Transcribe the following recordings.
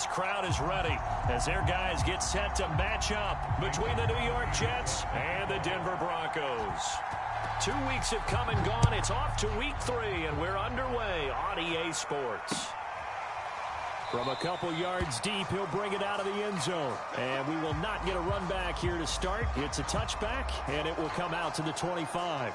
this crowd is ready as their guys get set to match up between the New York Jets and the Denver Broncos. 2 weeks have come and gone. It's off to week 3, and we're underway on EA Sports. From a couple yards deep, he'll bring it out of the end zone. And we will not get a run back here to start. It's a touchback, and it will come out to the 25.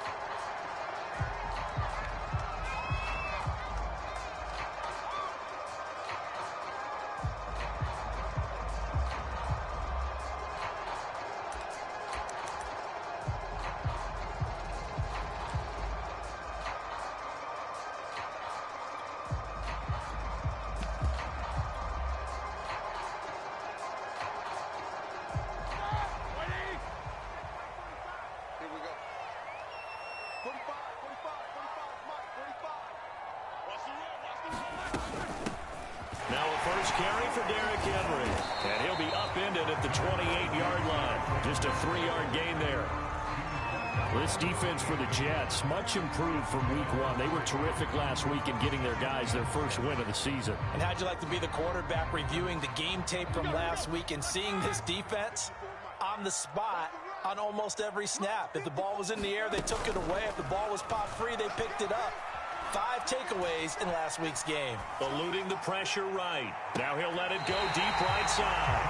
For the Jets, much improved from week 1. They were terrific last week in getting their guys their first win of the season. And how'd you like to be the quarterback reviewing the game tape from last week and seeing this defense on the spot on almost every snap? If the ball was in the air, they took it away. If the ball was pop free, they picked it up. 5 takeaways in last week's game. Eluding the pressure right. Now he'll let it go deep right side.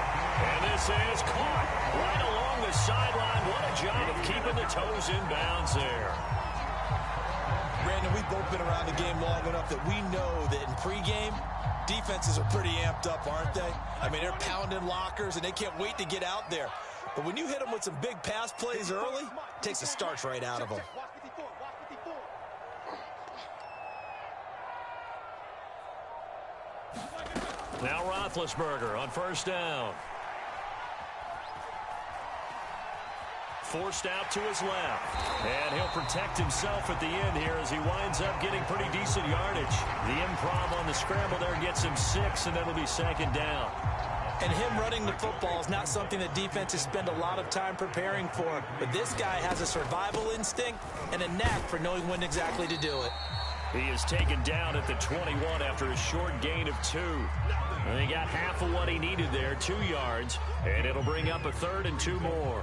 And this is caught right along the sideline. What a job of keeping the toes in bounds there. Brandon, we've both been around the game long enough that we know that in pregame, defenses are pretty amped up, aren't they? I mean, they're pounding lockers, and they can't wait to get out there. But when you hit them with some big pass plays early, it takes the starch right out of them. Now Roethlisberger on first down. Forced out to his left. And he'll protect himself at the end here as he winds up getting pretty decent yardage. The improv on the scramble there gets him 6, and that'll be second down. And him running the football is not something that defenses spend a lot of time preparing for. But this guy has a survival instinct and a knack for knowing when exactly to do it. He is taken down at the 21 after a short gain of 2. And he got half of what he needed there, 2 yards, and it'll bring up a 3rd and 2 more.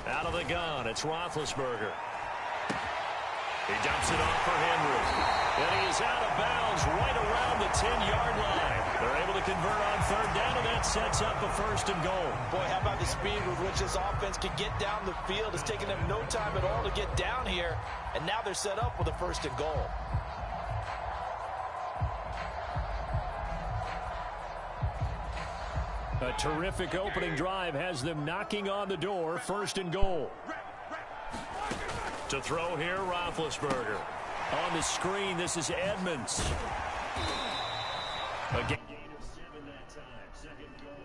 Out of the gun, it's Roethlisberger. He dumps it off for Henry. And he is out of bounds right around the 10-yard line. They're able to convert on 3rd down, and that sets up a 1st and goal. Boy, how about the speed with which this offense can get down the field? It's taken them no time at all to get down here, and now they're set up with a 1st and goal. A terrific opening drive has them knocking on the door. 1st and goal. To throw here, Roethlisberger. On the screen, this is Edmonds. A gain of 7 that time. 2nd goal.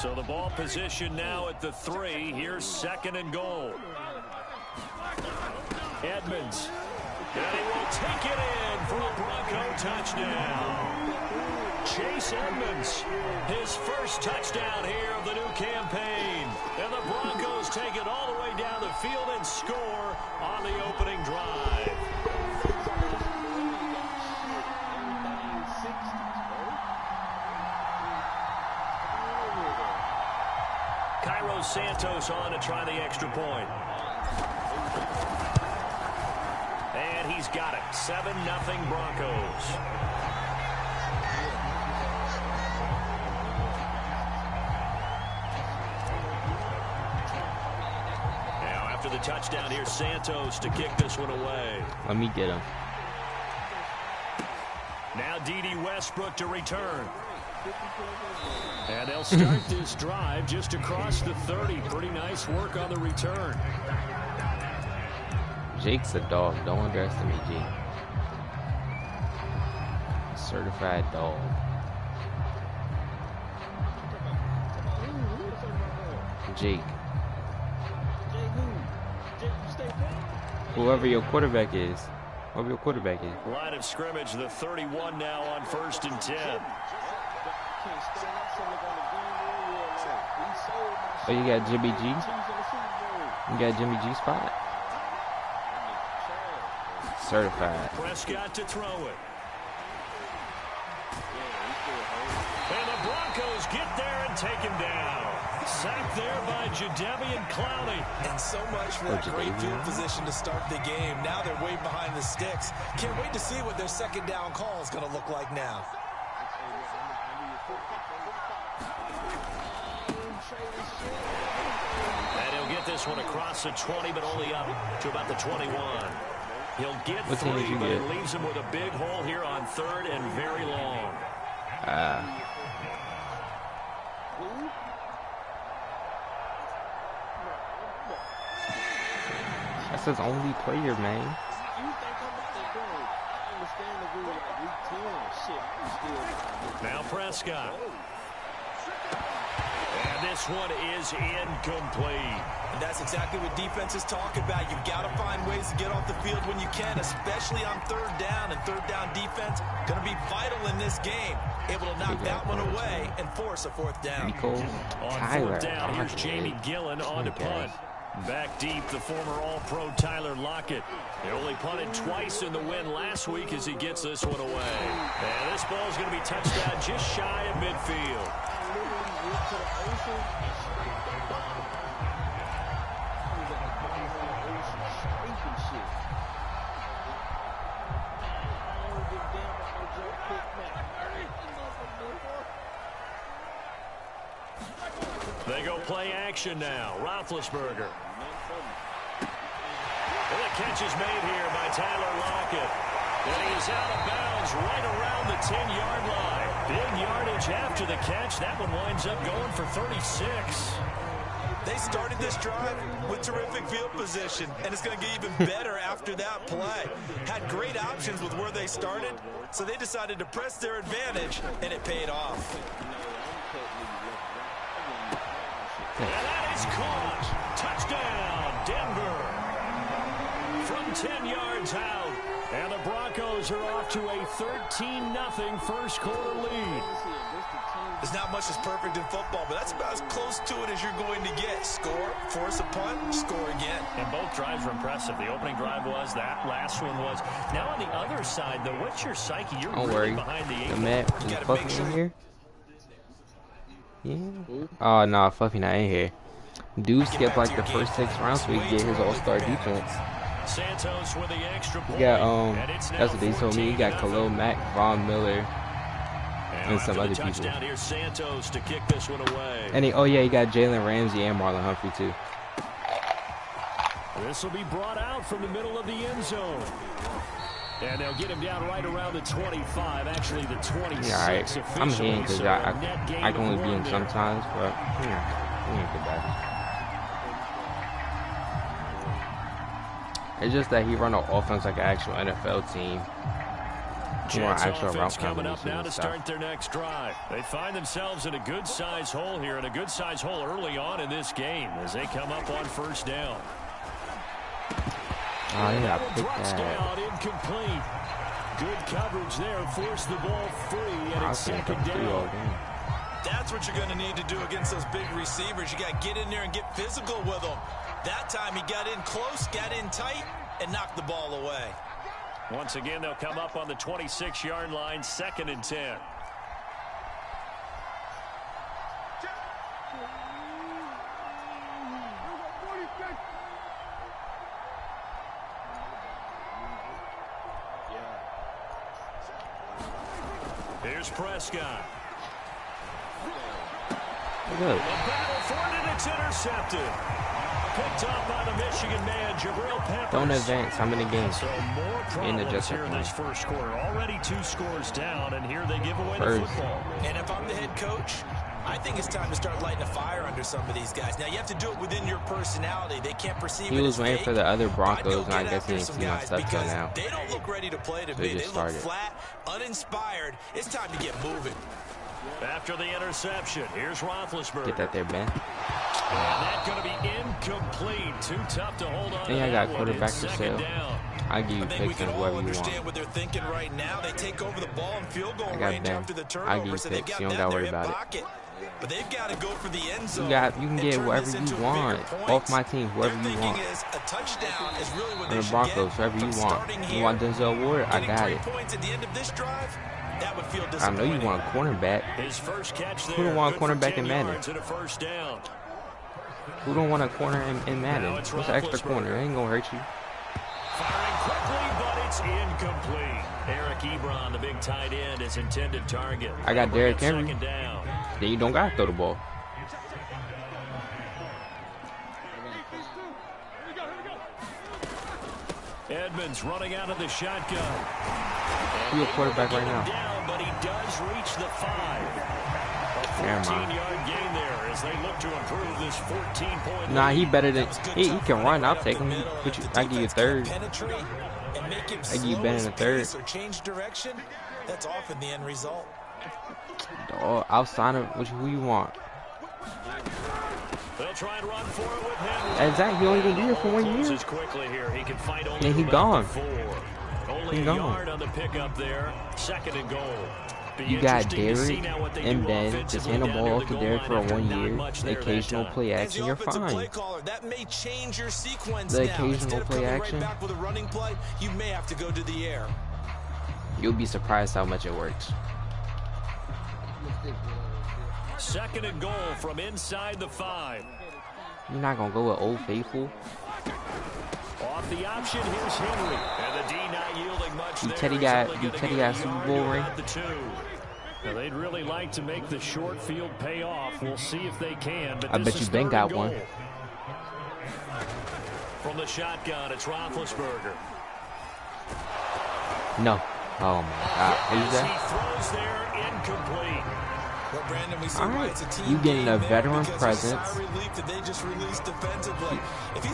So the ball position now at the 3. Here's 2nd and goal. Edmonds. And he will take it in for a Bronco touchdown. Chase Edmonds, his first touchdown here of the new campaign. And the Broncos take it all the way down the field and score on the opening drive. Cairo Santos on to try the extra point. And he's got it. 7-0 Broncos. Now after the touchdown, here's Santos to kick this one away. Let me get him. Now D.D. Westbrook to return. And they'll start this drive just across the 30. Pretty nice work on the return. Jake's a dog. Don't underestimate Jake. Certified dog. Jake. Whoever your quarterback is. Whoever your quarterback is. Line of scrimmage, the 31 now on 1st and 10. Oh, you got Jimmy G? You got Jimmy G spot? Certified. Prescott to throw it. And the Broncos get there and take him down. Sacked there by Jadeveon Clowney. And so much for that great field position to start the game. Now they're way behind the sticks. Can't wait to see what their second down call is going to look like now. And he'll get this one across the 20, but only up to about the 21. He'll get three, but it leaves him with a big hole here on 3rd and very long. That's his only player, man. Now Prescott. And this one is incomplete. And that's exactly what defenses talk about. You've got to find ways to get off the field when you can, especially on 3rd down. And 3rd down defense going to be vital in this game. Able to knock that one away and force a 4th down. On 4th down, here's Jamie Gillen on to punt. Back deep, the former All-Pro Tyler Lockett. He only punted twice in the win last week as he gets this one away. And this ball's going to be touched down just shy of midfield. They go play action now. Roethlisberger. And the catch is made here by Tyler Lockett. And he's out of bounds right around the 10-yard line. Big yardage after the catch. That one winds up going for 36. They started this drive with terrific field position, and it's going to get even better after that play. Had great options with where they started, so they decided to press their advantage, and it paid off. And that is caught. Touchdown, Denver. From 10 yards out. And the Broncos are off to a 13-0 first quarter lead. There's not much that's perfect in football, but that's about as close to it as you're going to get. Score, force a punt, score again. And both drives were impressive. The opening drive was, that last one was. Now on the other side, though, what's your psyche? You're really behind the 8. Matt, is Fluffy in here? Yeah. Oh, no, Fluffy not in here. Dude skipped like the first 6 rounds so he can get his all-star defense. Santos with the extra point. You got, that's what they told me. You got Khalil Mack, Von Miller, and some other people. Here's Santos to kick this one away. And oh yeah, you got Jalen Ramsey and Marlon Humphrey too. This will be brought out from the middle of the end zone. And they'll get him down right around the 25, actually the 26. Yeah, all right. I'm hitting because I can only be in sometimes, but we ain't get back. It's just that he run an offense like an actual NFL team. Jets offense coming up now to start their next drive. They find themselves in a good-sized hole here, and a good-sized hole early on in this game as they come up on 1st down. Oh, yeah, pick that. Incomplete. Good coverage there. Force the ball free, and it's 2nd down. That's what you're going to need to do against those big receivers. You got to get in there and get physical with them. That time he got in close, got in tight, and knocked the ball away. Once again, they'll come up on the 26-yard line, 2nd and 10. Here's Prescott. Good. The battle for it, and it's intercepted. picked up by the Michigan man, Jabril Peppers. Don't advance. I'm in the game. So more problems here in this first quarter. Already 2 scores down, and here they give away the football. And if I'm the head coach, I think it's time to start lighting a fire under some of these guys. Now, you have to do it within your personality. They can't perceive it as He was waiting for the other Broncos, and I guess he didn't see my stuff till now. They don't look ready to play to me. They look flat, uninspired. It's time to get moving. After the interception, here's Roethlisberger. Get that there, Ben. And that's going to be incomplete. Too tough to hold on. I got quarterback for sale. I give you picks and whoever you want. What they're thinking right now. They take over the ball and field goal range after the turnover. I give you picks. You don't got to worry about it. But they've got to go for the end zone. You can get whoever you want off my team, whoever you want. A touchdown is really what the Broncos, whoever you want. You want Denzel Ward? I got it. I know you want a cornerback. Who don't want a cornerback in Madden? Who don't want a corner in Madden? What's an extra corner? It ain't gonna hurt you. Firing quickly, but it's incomplete. Eric Ebron, the big tight end, is intended target. I got Derrick Henry. Then you don't gotta throw the ball. Edmonds running out of the shotgun. He's a quarterback right now. Down, but he does reach the 5. A 14-yard gain there as they look to improve this 14-point. Nah, he better than he can run. I'll take him. I give you a third. I give you Ben in a third. Change direction. That's often the end result. Oh, I'll sign him. Who you want? They'll try and run for it with him. Exactly. He only gonna be here for 1 year. Quickly here. He can fight only and he gone. Only a yard on the pickup there. 2nd and goal. You got Derrick and Ben. Just hand the ball off to Derrick for 1 year. Occasional play action, you're fine. That may change your sequence. The occasional play action. Right back with a running play, you may have to go to the air. You'll be surprised how much it works. 2nd and goal from inside the 5. You're not gonna go with Old Faithful. Off the option, here's Henry, and the D not yielding much. Teddy got Super Bowl ring. Now they'd really like to make the short field pay off. We'll see if they can. But I bet you Ben got one. From the shotgun, it's Roethlisberger. No. Oh my God. Who's that? He throws there, incomplete. Well, Brandon, we see all right, you getting a veteran presence.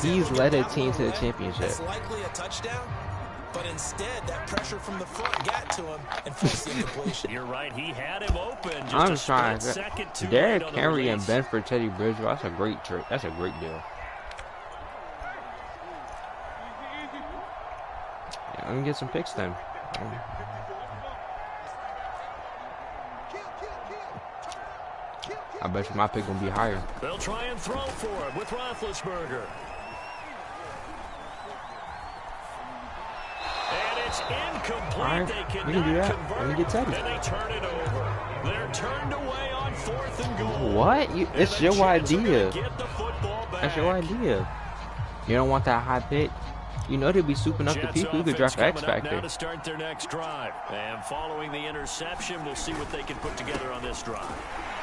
He's led a team to the championship. It's likely a touchdown, but instead that pressure from the front got to him and forced the incompletion. You're right, he had him open. Just I'm trying. Derrick Henry and Ben for Teddy Bridgewater. That's a great trade. That's a great deal. Yeah, let me get some picks then. I bet you my pick gonna be higher. They'll try and throw for it with Roethlisberger. And it's incomplete. All right, they we can do that. Let me get Teddy. And they turn it over. They're turned away on 4th and goal. What? It's your idea. That's your idea. You don't want that high pick. You know they'll be souping up the people who could draft X Factor. Now to start their next drive. And following the interception, we'll see what they can put together on this drive.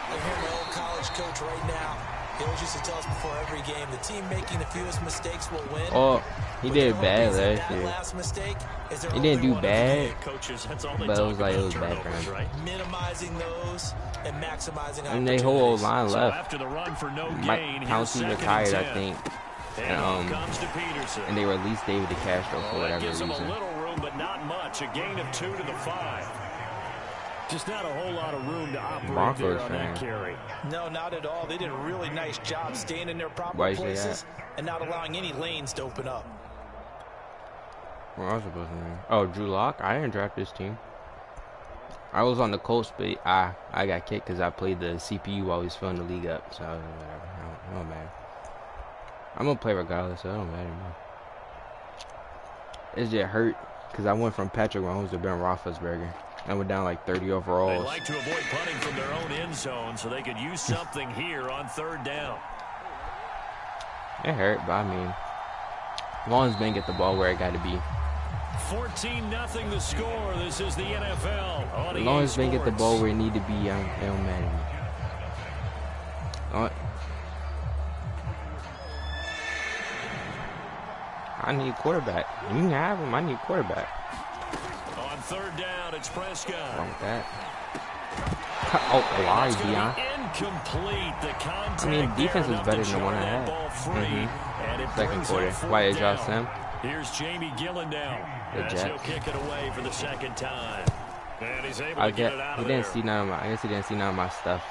I hear my old college coach right now. He always used to tell us before every game, the team making the fewest mistakes will win. Oh, he did bad last year. He didn't do bad, but it was bad for him. Right? Minimizing those and maximizing. And they whole line left. After the run for no Mike Pouncey retired, I think. And they released David DeCastro for whatever reason. A little room, but not much. A gain of 2 to the 5. Just not a whole lot of room to operate Broncos there on that carry. No, not at all. They did a really nice job staying in their proper places and not allowing any lanes to open up. Where was I supposed to name? Oh, Drew Lock. I didn't draft this team. I was on the Colts, but I got kicked because I played the CPU while he was filling the league up. So whatever. I don't matter. I'm gonna play regardless, so it don't matter anymore. It's just hurt because I went from Patrick Mahomes to Ben Roethlisberger. I went down like 30 overalls. They like to avoid punting from their own end zone, so they could use something here on 3rd down. It hurt, but I mean, as long as Ben get the ball where it got to be. 14-0 the score. This is the NFL. As long as Ben get the ball where it need to be, it don't matter. I need a quarterback. You can have him. I need a quarterback. On third down, it's Prescott. Wrong with that. Oh, why, Dion? Incomplete. The contact. I mean, defense is better than the one I had. Second quarter. Why did y'all Sam? Here's Jamie Gillen now. As he'll kick it away for the second time. And he's able I to get it out of there. I guess he didn't see none of my stuff.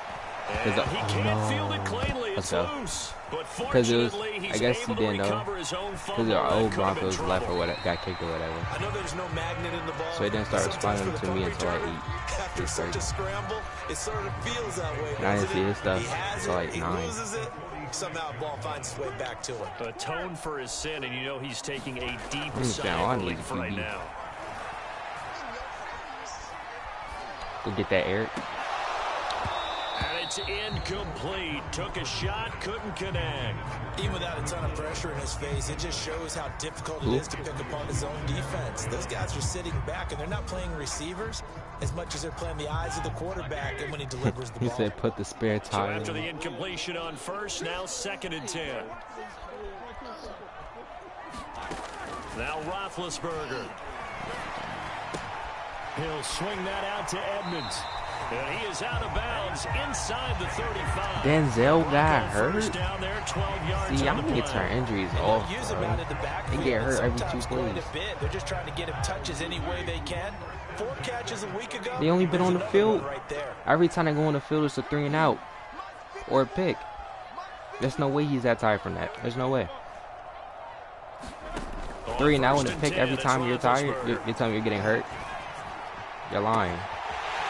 He can't field it cleanly. It's loose. But fortunately, he's able to recover his own fumble. Because the old Broncos left or whatever, got kicked or whatever. I know there's no magnet in the ball. So he didn't start responding to me until I eat. After such a scramble, it sort of feels that way. And I didn't see his stuff until like 9. He loses it. Somehow the ball finds its way back to him. Atone for his sin, and you know he's taking a deep sigh of relief right now. Go get that, Eric. And it's incomplete. Took a shot, couldn't connect. Even without a ton of pressure in his face, it just shows how difficult it is to pick apart his own defense. Those guys are sitting back, and they're not playing receivers as much as they're playing the eyes of the quarterback and when he delivers the ball. He said put the spare tire. So after the incompletion on first, now 2nd and 10. Now Roethlisberger. He'll swing that out to Edmonds. And he is out of bounds inside the 35. Denzel got hurt. Down there, 12 yards. See, y'all need to turn injuries off. They get hurt every 2 plays. They're just trying to get him touches any way they can. 4 catches a week ago. They only been on the field. Every time they go on the field, it's a 3 and out or a pick. There's no way he's that tired from that. There's no way. 3 and out and a pick every time you're tired. You're telling me you're getting hurt. You're lying.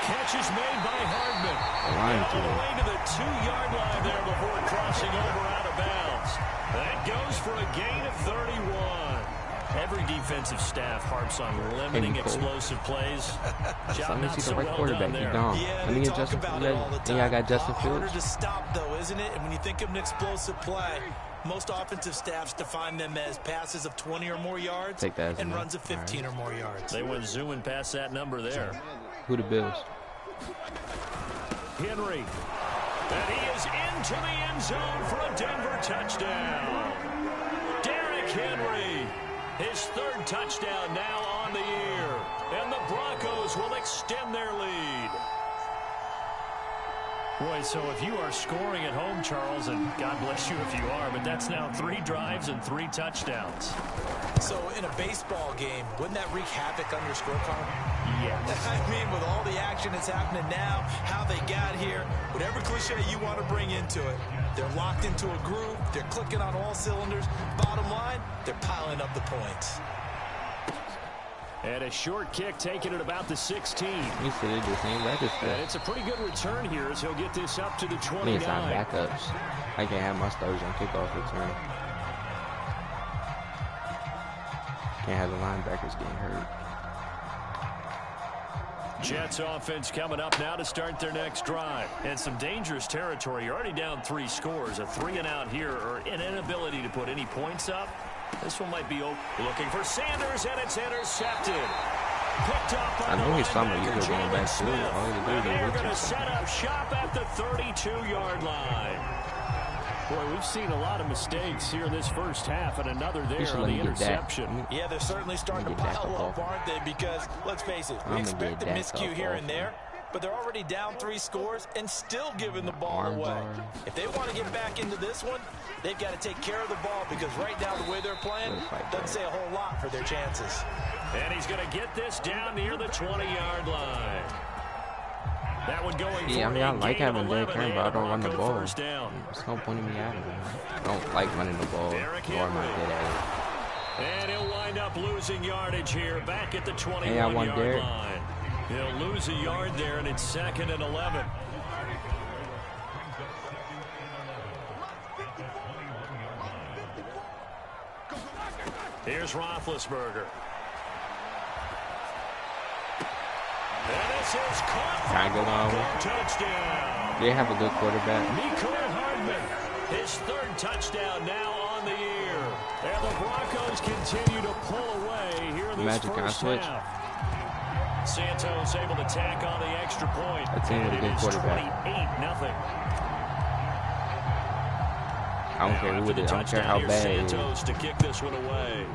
Catch is made by Hardman. All the way to the 2-yard line there before crossing over out of bounds. That goes for a gain of 31. Every defensive staff harps on limiting explosive plays. Let me see the right quarterback. You gone. Let me get Justin Fields. Think I got Justin Fields. Harder to stop though, isn't it? And when you think of an explosive play, most offensive staffs define them as passes of 20 or more yards and runs of 15 or more yards. They went zooming past that number there. Who the Bills? Henry. And he is into the end zone for a Denver touchdown. Derrick Henry. His 3rd touchdown now on the year. And the Broncos will extend their lead. Boy, so if you are scoring at home, Charles, and God bless you if you are, but that's now 3 drives and 3 touchdowns. So in a baseball game, wouldn't that wreak havoc on your scorecard? Yes. I mean, with all the action that's happening now, how they got here, whatever cliche you want to bring into it, they're locked into a groove, they're clicking on all cylinders. Bottom line, they're piling up the points. And a short kick taken at about the 16. You said it the same register. And it's a pretty good return here as he'll get this up to the 29. I need some backups. I can't have my starters on kickoff return. Can't have the linebackers getting hurt. Jets offense coming up now to start their next drive. And some dangerous territory. You're already down 3 scores. A 3 and out here or an inability to put any points up. This one might be looking for Sanders, and it's intercepted. Picked up by I know he's somewhere you go going back to. And they're going to set up shop at the 32-yard line. Boy, we've seen a lot of mistakes here in this first half, and another there on the interception. Yeah, they're certainly starting to pile up, aren't they? Because, let's face it, we expect a miscue here and there. But they're already down 3 scores and still giving the ball away. If they want to get back into this one, they've got to take care of the ball because right now the way they're playing doesn't say a whole lot for their chances. And he's going to get this down near the 20-yard line. That one going for I mean, I like having Derrick Henry, but I don't run the ball. There's no point in me having him. I don't like running the ball, nor am I good at it. And he'll wind up losing yardage here back at the 21-yard line. He'll lose a yard there, and it's 2nd and 11. Here's Roethlisberger. And this is caught for a touchdown. They have a good quarterback. Mecole Hardman, his 3rd touchdown now on the year. And the Broncos continue to pull away here in this first half. Santos able to tack on the extra point. That's a good quarterback. 28-0. I don't care who it is. I don't care how bad it is. Santos to kick this one away.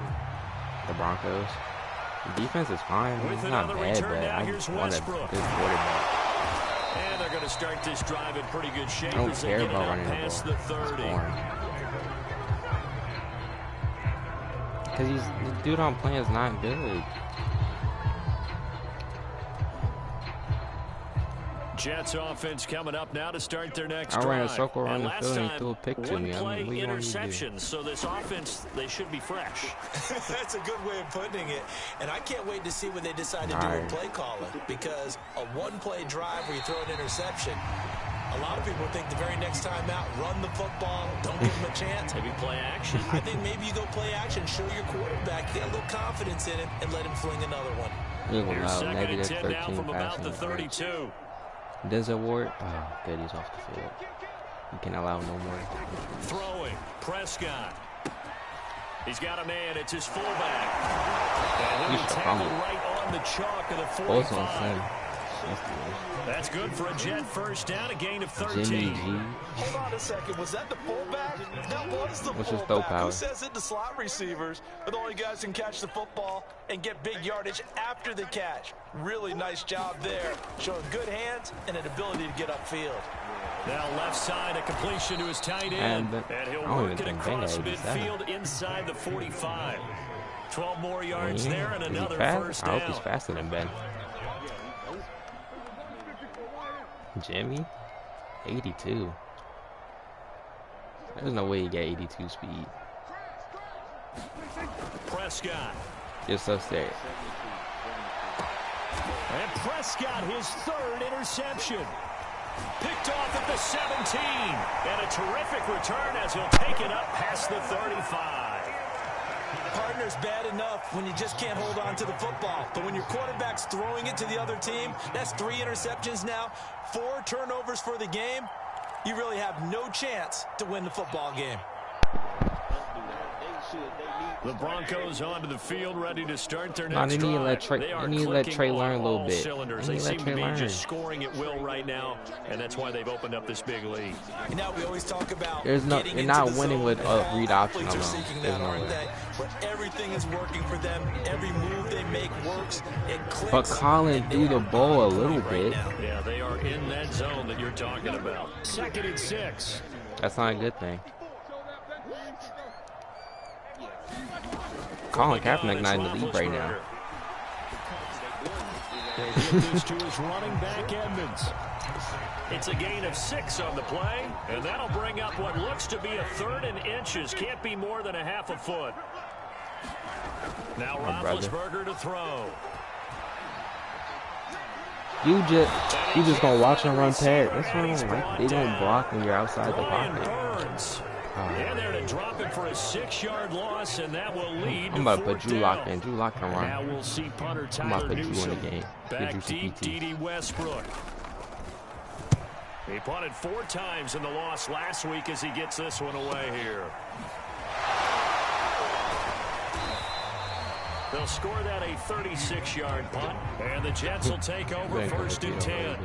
The Broncos. The defense is fine. With It's not another bad, return but now, I here's want a Westbrook. good quarterback. And they're going to start this drive in pretty good shape I don't as they care get it about up running the past ball. the 30. Because the dude I'm playing is not good. Jets offense coming up now to start their next I drive. ran a circle around And the last field and time, threw a pick to me. one-play What do you want me to do? interceptions, so this offense, they should be fresh. That's a good way of putting it. And I can't wait to see what they decide to do with play calling, because a one-play drive where you throw an interception, a lot of people think the very next time out, run the football, don't give them a chance. Maybe play action. I think maybe you go play action, show your quarterback, get a little confidence in him, and let him fling another one. Here's second and Negative 10 now 13 from about the passing average. 32. Denzel Ward, oh, good, he's off the field. You can allow no more. Throwing, Prescott. He's got a man, it's his fullback. And he'll be tackled right on the chalk of the 45. That's good for a Jet first down, a gain of 13. Hold on a second, was that the fullback? That was the fullback. Who says it to slot receivers? But the only guys can catch the football and get big yardage after the catch. Really nice job there, showing good hands and an ability to get upfield. Now left side, a completion to his tight end. And he'll work it across midfield inside the 45. 12 more yards there and another first down. I hope he's faster than Ben. Jimmy? 82. There's no way he got 82 speed. Prescott. Just upstairs. And Prescott, his third interception. Picked off at the 17. And a terrific return as he'll take it up past the 35. Partner's bad enough when you just can't hold on to the football. But when your quarterback's throwing it to the other team, that's 3 interceptions now, 4 turnovers for the game. You really have no chance to win the football game. The Broncos onto the field, ready to start their next drive. They need to let Trey learn a little bit. They seem to be just scoring at will right now, and that's why they've opened up this big lead. You know, we always talk about you're not winning with read option alone. But everything is working for them. Every move they make works. It clicks. But Colin threw the ball a little bit. Yeah, they are in that zone that you're talking about. 2nd and 6. That's not a good thing. Colin Kaepernick not in the league right now. They give this to his running back, Edmonds. It's a gain of 6 on the play, and that'll bring up what looks to be a 3rd and inches. Can't be more than a half a foot. Now Roethlisberger to throw. You just gonna watch them run past. That's what I don't like. They don't block when you're outside the pocket. And they're to drop it for a 6-yard loss, and that will lead I'm about to put Drew Lock in. Drew Lock can run. Now we'll see punter I'm about to Tyler put you in Newsome the game. back deep, D.D. Westbrook. He punted 4 times in the loss last week as he gets this one away here. They'll score that a 36-yard punt, and the Jets will take over 1st and 10.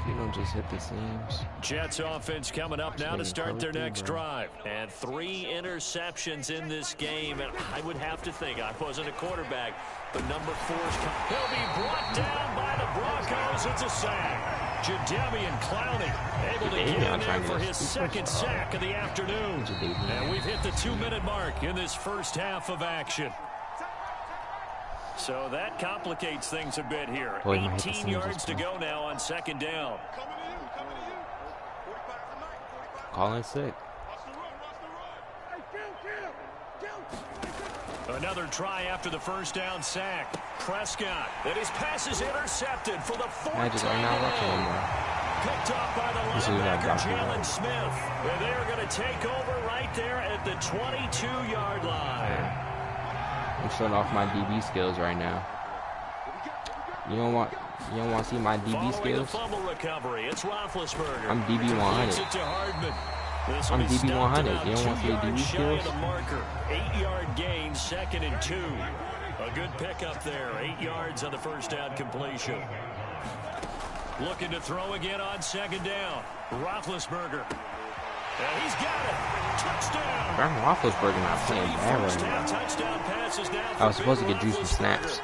You don't just hit the seams. Jets offense coming up now to start their next drive. And 3 interceptions in this game. And I would have to think, I wasn't a quarterback, but number 4's coming. He'll be brought down by the Broncos. It's a sack. Jadeveon Clowney able to get in there for his 2nd sack of the afternoon. And we've hit the 2-minute mark in this first half of action. So that complicates things a bit here. 18 yards to go now on 2nd down. Calling sick. Another try after the first down sack. Prescott, and his pass is intercepted for the 4th time. Picked off by the linebacker, Jalen Smith. And they're going to take over right there at the 22-yard line. I'm showing off my DB skills right now. You don't want to see my DB skills? Fumble recovery. It's Roethlisberger. I'm DB 100. I'm DB 100. You don't want to see DB skills? 8-yard gain, 2nd and 2. A good pickup there. 8 yards on the first down completion. Looking to throw again on 2nd down. Roethlisberger. And he's got it. Touchdown. Brown Roethlisberger not playing bad right now. Touchdown passes now. I was supposed to get Drew some snaps.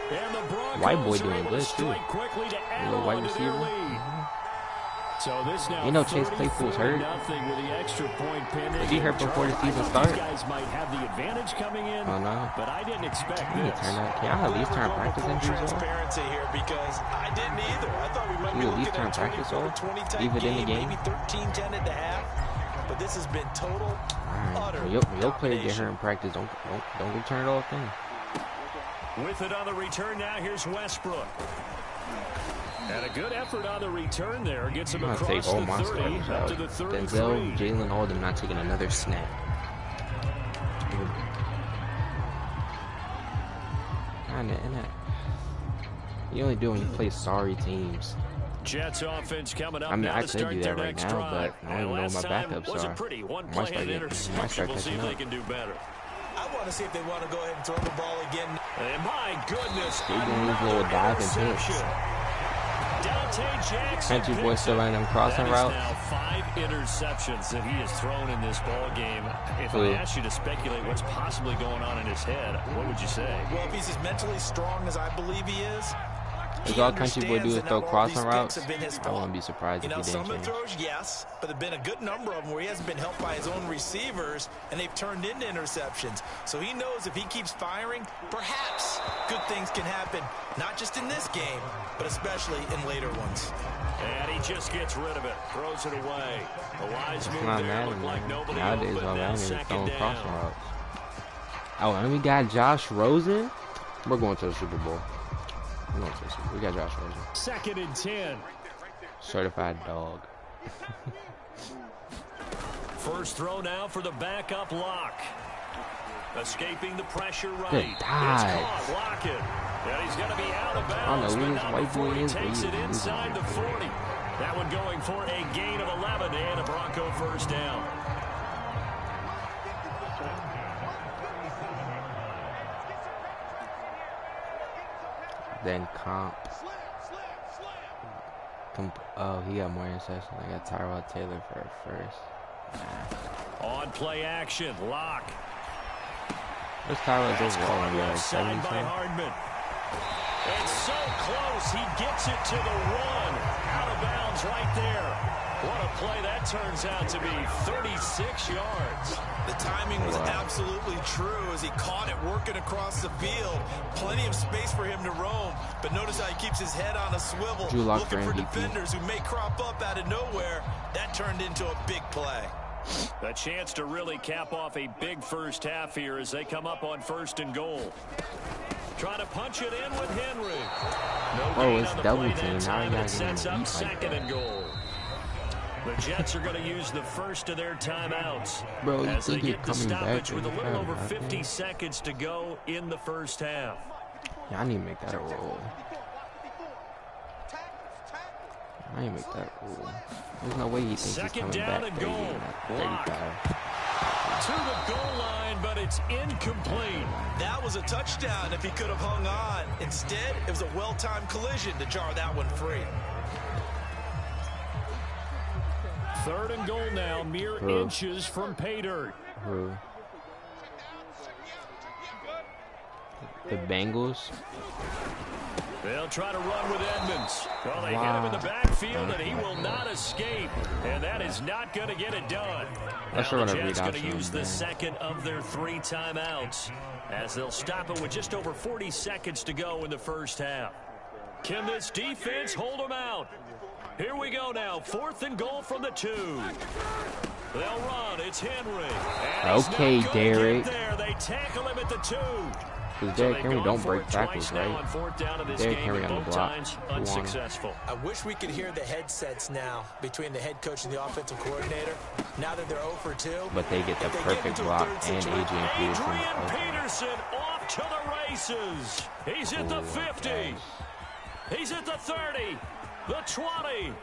White boy doing good too. Little white receiver. So this now You know Chase Claypool's hurt. Was he hurt before the season started? Guys might have the advantage coming in. Oh no. But I didn't expect Can I at least turn practice injuries off? Transparency here because I didn't either. I thought we might be Can you at looking least turn at practice off? 20 type Leave it in the game, game? maybe 13-10 at the half. But this has been total, utter When your players get hurt in practice, don't get turned off then. With it on the return now, here's Westbrook. And a good effort on the return there. Gets him across take all the my 30 starters up out. to the 33. Denzel, Jalen, all of them not taking another snap. You only do when you play sorry teams. Jets offense coming up. I mean, now I to could start do their that right next now, drive. but I don't even know what my backups wasn't are. pretty. One I play might and an start interception. We'll see if catching they up. can do better. I want to see if they want to go ahead and throw the ball again. And my goodness, They doing these little diving interception. Dante Jackson Country boy still running them crossing that is routes. now 5 interceptions that he has thrown in this ball game. If I asked you to speculate what's possibly going on in his head, what would you say? Well, if he's as mentally strong as I believe he is, If all Country boy do is throw crossing routes, have been his I wouldn't be surprised You if know, he some didn't of the change. throws, yes, but there have been a good number of them where he hasn't been helped by his own receivers, and they've turned into interceptions. So he knows if he keeps firing, perhaps good things can happen, not just in this game, but especially in later ones. And he just gets rid of it, throws it away. A wise move Not there. mad, Looked like man. nobody Nowadays, open. all Now that is second throwing crossing down. routes. Oh, and we got Josh Rosen. We're going to the Super Bowl. We're going to the Super Bowl. We got Josh Rosen. 2nd and 10. Certified dog. First throw now for the backup Lock. Escaping the pressure right. Good It's dive. caught. Lockett. And he's going to be out of I don't bounds. know who but this not white before boy he is, but takes he's it inside the 40. That one going for a gain of 11 and a Bronco first down. Then oh, he got more interceptions. I got Tyrod Taylor for first. On play action, Lock. What's Tyrod's That's overall? caught Like left side by 17? Hardman. It's so close. He gets it to the 1. Out of bounds right there. What a play that turns out to be. 36 yards. The timing was absolutely true as he caught it working across the field. Plenty of space for him to roam, but notice how he keeps his head on a swivel, Drew Lock looking for for MVP. defenders who may crop up out of nowhere. That turned into a big play. A chance to really cap off a big first half here as they come up on 1st and goal. Trying to punch it in with Henry. No gain it's on the double play team. that Now time, you and it gotta sets get him up to eat like 2nd that. and goal. The Jets are going to use the first of their timeouts Bro, you as they think you're get the coming back stoppage with a in little time, over I 50 think. seconds to go in the first half. Yeah, I need to make that a rule. I need to make that a rule. There's no way he thinks he's 2nd coming down back and 30 goal. and Block. 35. To the goal line, but it's incomplete. That was a touchdown if he could have hung on. Instead, it was a well-timed collision to jar that one free. 3rd and goal now, mere inches from pay dirt. Who? The Bengals? They'll try to run with Edmonds. Well, they hit him in the backfield, and he will not escape. And that is not going to get it done. That's Now what the I read Jets going to option, use the man. 2nd of their 3 timeouts as they'll stop it with just over 40 seconds to go in the first half. Can this defense hold them out? Here we go now. 4th and goal from the 2. They'll run. It's Henry. And Okay, he's not gonna Derek. get there. They tackle him at the 2. Because So Derrick they've Henry gone don't for break it tackles, twice now on right? 4th down of this Derrick game, Henry and on the both block. times Who won? unsuccessful. I wish we could hear the headsets now between the head coach and the offensive coordinator. Now that they're 0 for 2. But they get the If they get perfect into a block third and situation- Adrian Peterson. Adrian Peterson off to the races. He's at the 50. He's at the 30. The 20. And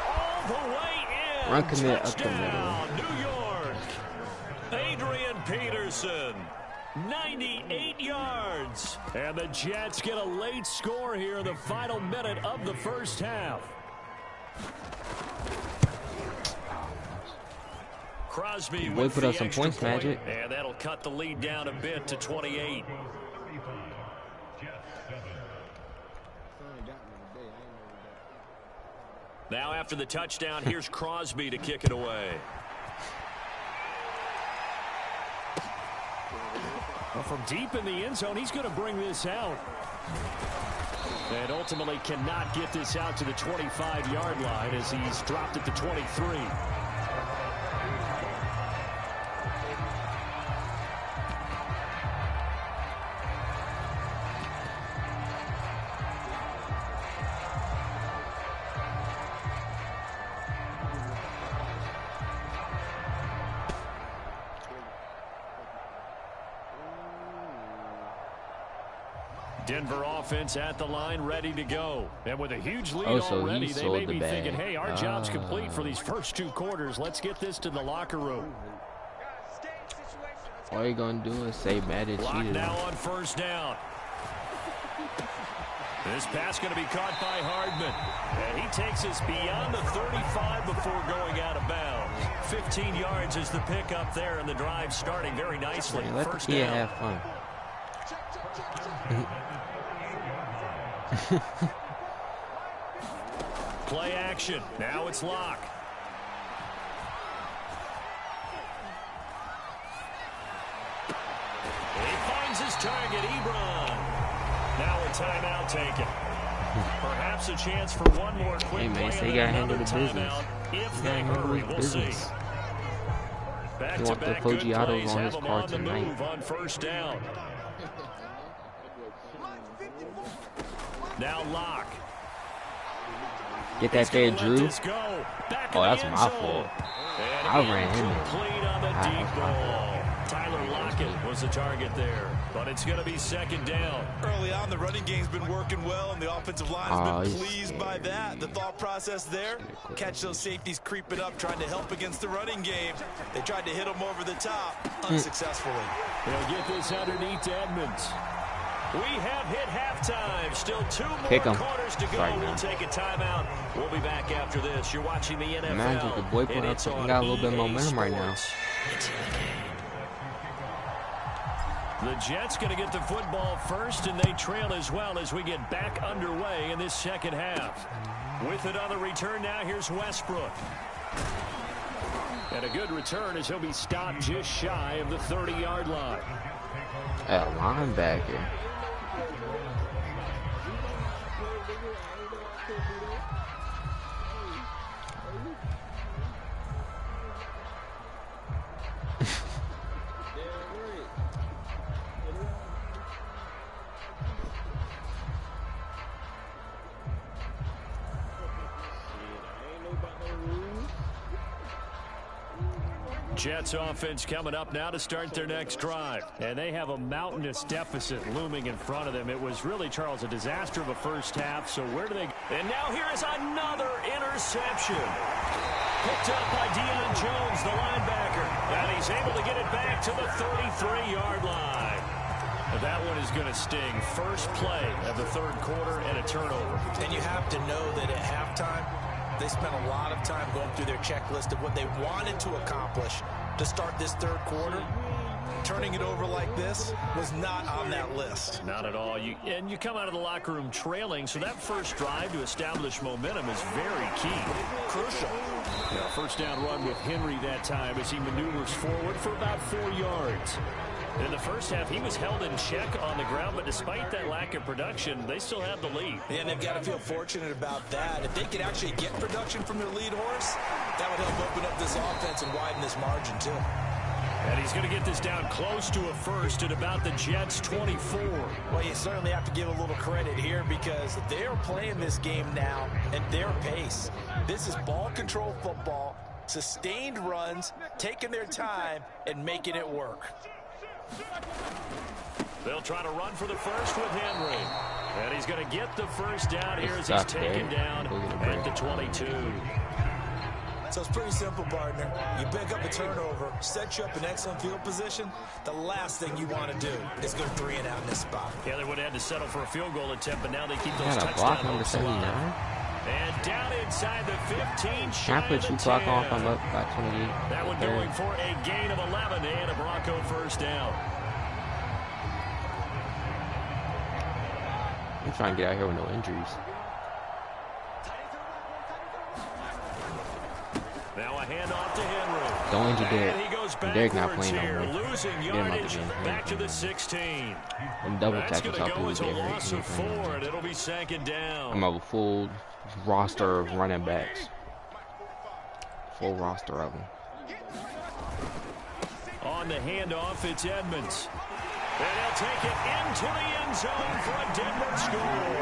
all the way in. Run commit up the Touchdown, New York. Adrian Peterson. 98 yards. And the Jets get a late score here in the final minute of the first half. Crosby Boy, with put the up some extra points, point, Magic. and that'll cut the lead down a bit to 28. Now after the touchdown, here's Crosby to kick it away. Well, from deep in the end zone, he's going to bring this out. And ultimately cannot get this out to the 25-yard line as he's dropped at the 23. Denver offense at the line, ready to go. And with a huge lead already, they may be thinking, hey, our job's complete for these first 2 quarters. Let's get this to the locker room. All you're going to do is say Madden cheated. Now on first down. This pass going to be caught by Hardman. And he takes us beyond the 35 before going out of bounds. 15 yards is the pickup there, and the drive starting very nicely. First down. Have fun. Play action. Now it's Locke. He finds his target, Ebron. Now a timeout taken. Perhaps a chance for one more quick play and then another timeout. If they hurry, we'll see. Back-to-back good plays have them on the move on first down. Now Locke. Get that there, Drew. Oh, that's my fault. I ran him in. Tyler Lockett was the target there, but it's going to be second down. Early on, the running game's been working well, and the offensive line has been pleased by that. The thought process there, catch those safeties creeping up, trying to help against the running game. They tried to hit them over the top, unsuccessfully. They'll get this underneath to Edmonds. We have hit halftime. Still 2 more quarters to go. We'll take a timeout. We'll be back after this. You're watching the NFL. Magic, the boy put up, got a little bit of momentum right now. The Jets going to get the football first, and they trail as well as we get back underway in this second half. With it on the return now, here's Westbrook. And a good return as he'll be stopped just shy of the 30-yard line. A linebacker. Jets offense coming up now to start their next drive. And they have a mountainous deficit looming in front of them. It was really, Charles, a disaster of a first half. So where do they go? And now here is another interception. Picked up by Deion Jones, the linebacker. And he's able to get it back to the 33-yard line. That one is going to sting. First play of the third quarter and a turnover. And you have to know that at halftime, they spent a lot of time going through their checklist of what they wanted to accomplish to start this third quarter. Turning it over like this was not on that list. Not at all. And you come out of the locker room trailing, so that first drive to establish momentum is very key. Crucial. Yeah, first down run with Henry that time as he maneuvers forward for about 4 yards. In the first half, he was held in check on the ground, but despite that lack of production, they still have the lead. And they've got to feel fortunate about that. If they could actually get production from their lead horse, that would help open up this offense and widen this margin, too. And he's going to get this down close to a first at about the Jets' 24. Well, you certainly have to give a little credit here because they're playing this game now at their pace. This is ball control football, sustained runs, taking their time, and making it work. They'll try to run for the first with Henry. And he's going to get the first down here as he's taken down at the 22. So it's pretty simple, partner. You pick up a turnover, set you up in excellent field position. The last thing you want to do is go 3 and out in this spot. Yeah, they would have had to settle for a field goal attempt, but now they keep those touchdowns. Block number 79. And down inside the 15. Can I put you clock off? I'm up by 28. That one going for a gain of 11 and a Bronco first down. I'm trying to get out here with no injuries. Now a handoff to Henry. Don't injure Derek. And he goes Derek not playing here, no more. losing Get him out the yardage game. back to the 16. I'm double That's tackles going out to go the as a Derek. loss of 4, and it'll be second down. I'm a full roster of running backs. Full roster of them. On the handoff, it's Edmonds. And he'll take it into the end zone for a Denver score.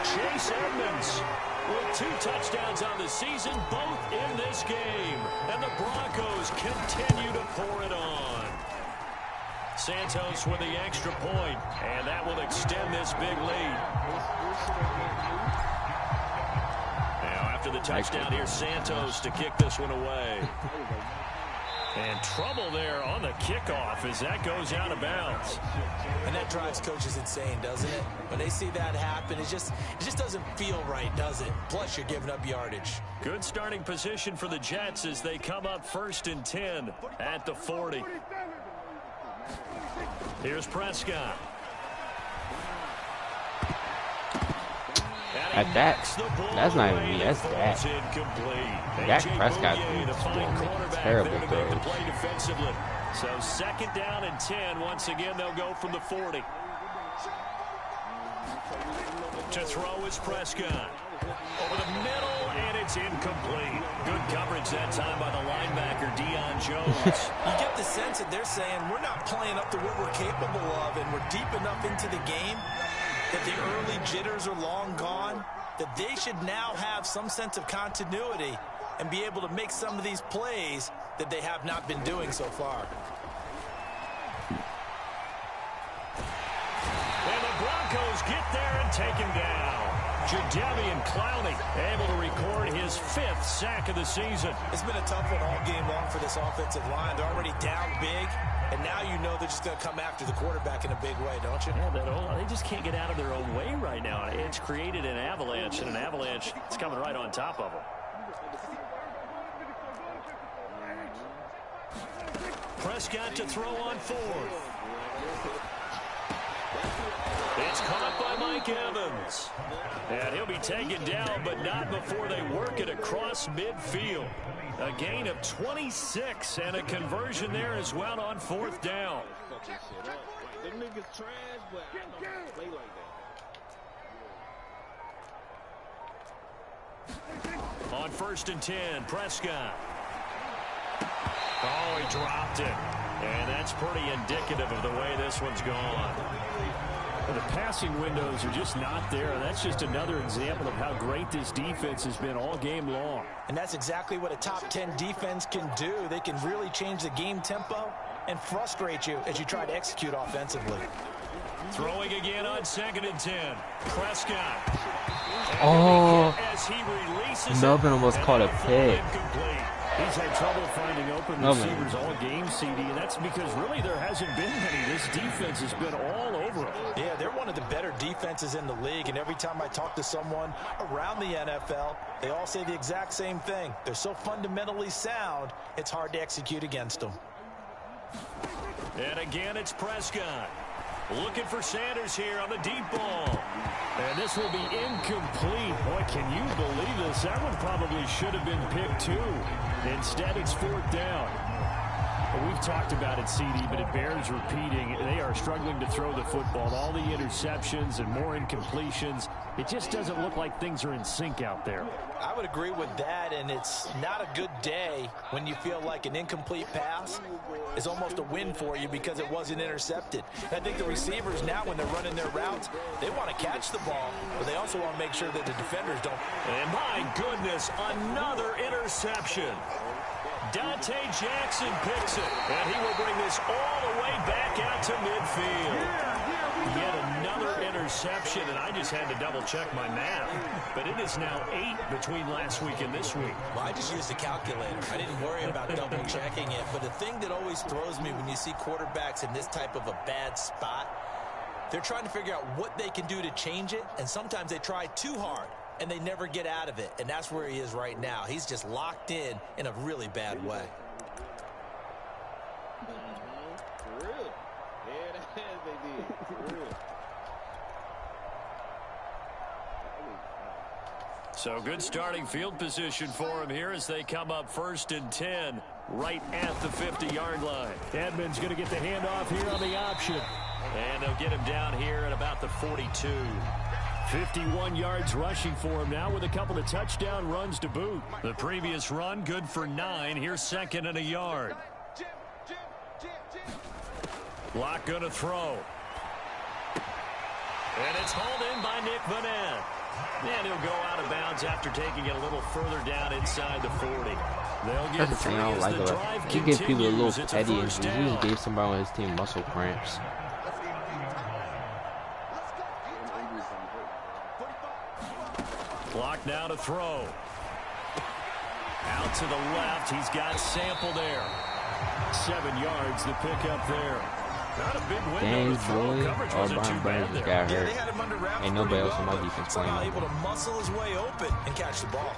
Chase Edmonds with 2 touchdowns on the season, both in this game. And the Broncos continue to pour it on. Santos with the extra point, and that will extend this big lead. Now after the touchdown, here's Santos to kick this one away. And trouble there on the kickoff as that goes out of bounds. And that drives coaches insane, doesn't it? When they see that happen, it just doesn't feel right, does it? Plus, you're giving up yardage. Good starting position for the Jets as they come up 1st and 10 at the 40. Here's Prescott. At that, that's not even me. That's that. Dak Prescott doing terrible throws. So 2nd down and 10. Once again, they'll go from the 40. To throw is Prescott. Over the middle, and it's incomplete. Good coverage that time by the linebacker, Deion Jones. You get the sense that they're saying we're not playing up to what we're capable of, and we're deep enough into the game that the early jitters are long gone, that they should now have some sense of continuity and be able to make some of these plays that they have not been doing so far. And the Broncos get there and take him down. Jadeveon Clowney able to record his 5th sack of the season. It's been a tough one all game long for this offensive line. They're already down big, and now you know they're just going to come after the quarterback in a big way, don't you? Yeah, they just can't get out of their own way right now. It's created an avalanche, and an avalanche is coming right on top of them. Prescott to throw on 4th. It's caught by Mike Evans. And he'll be taken down, but not before they work it across midfield. A gain of 26 and a conversion there as well on 4th down. On 1st and 10, Prescott. Oh, he dropped it. And that's pretty indicative of the way this one's gone. Well, the passing windows are just not there. That's just another example of how great this defense has been all game long. And that's exactly what a top 10 defense can do. They can really change the game tempo and frustrate you as you try to execute offensively. Throwing again on 2nd and 10. Prescott. Oh, as he releases Melvin almost caught a pick. He's had trouble finding open receivers all game, CD, and that's because really there hasn't been any. This defense has been all over them. Yeah, they're one of the better defenses in the league, and every time I talk to someone around the NFL, they all say the exact same thing. They're so fundamentally sound, it's hard to execute against them. And again, it's Prescott. Looking for Sanders here on the deep ball. And this will be incomplete. Boy, can you believe this? That one probably should have been picked too. Instead, it's 4th down. Well, we've talked about it, CD, but it bears repeating. They are struggling to throw the football. All the interceptions and more incompletions. It just doesn't look like things are in sync out there. I would agree with that, and it's not a good day when you feel like an incomplete pass is almost a win for you because it wasn't intercepted. I think the receivers now, when they're running their routes, they want to catch the ball, but they also want to make sure that the defenders don't. And my goodness, another interception. Dante Jackson picks it, and he will bring this all the way back out to midfield. Yet another interception, and I just had to double-check my math. But it is now 8 between last week and this week. Well, I just used a calculator. I didn't worry about double-checking it. But the thing that always throws me when you see quarterbacks in this type of a bad spot, they're trying to figure out what they can do to change it, and sometimes they try too hard. and they never get out of it. And that's where he is right now. He's just locked in a really bad way. For real. Yeah, they did. For real. So good starting field position for him here as they come up 1st and 10 right at the 50-yard line. Edmonds going to get the handoff here on the option. And they'll get him down here at about the 42. 51 yards rushing for him now with a couple of touchdown runs to boot. The previous run good for 9. Here's 2nd and a yard. Locke going to throw. And it's hauled in by Nick Vanette. And he'll go out of bounds after taking it a little further down inside the 40. They'll get That's the thing I don't like about it. He gives people a little petty injuries. He just gave somebody on his team muscle cramps. Clock now to throw. Out to the left. He's got Sample there. 7 yards to pick up there. Not a big window to throw. Coverage wasn't too bad there. Got hurt. Ain't nobody else on my defense playing. Somehow able to muscle his way open and catch the ball.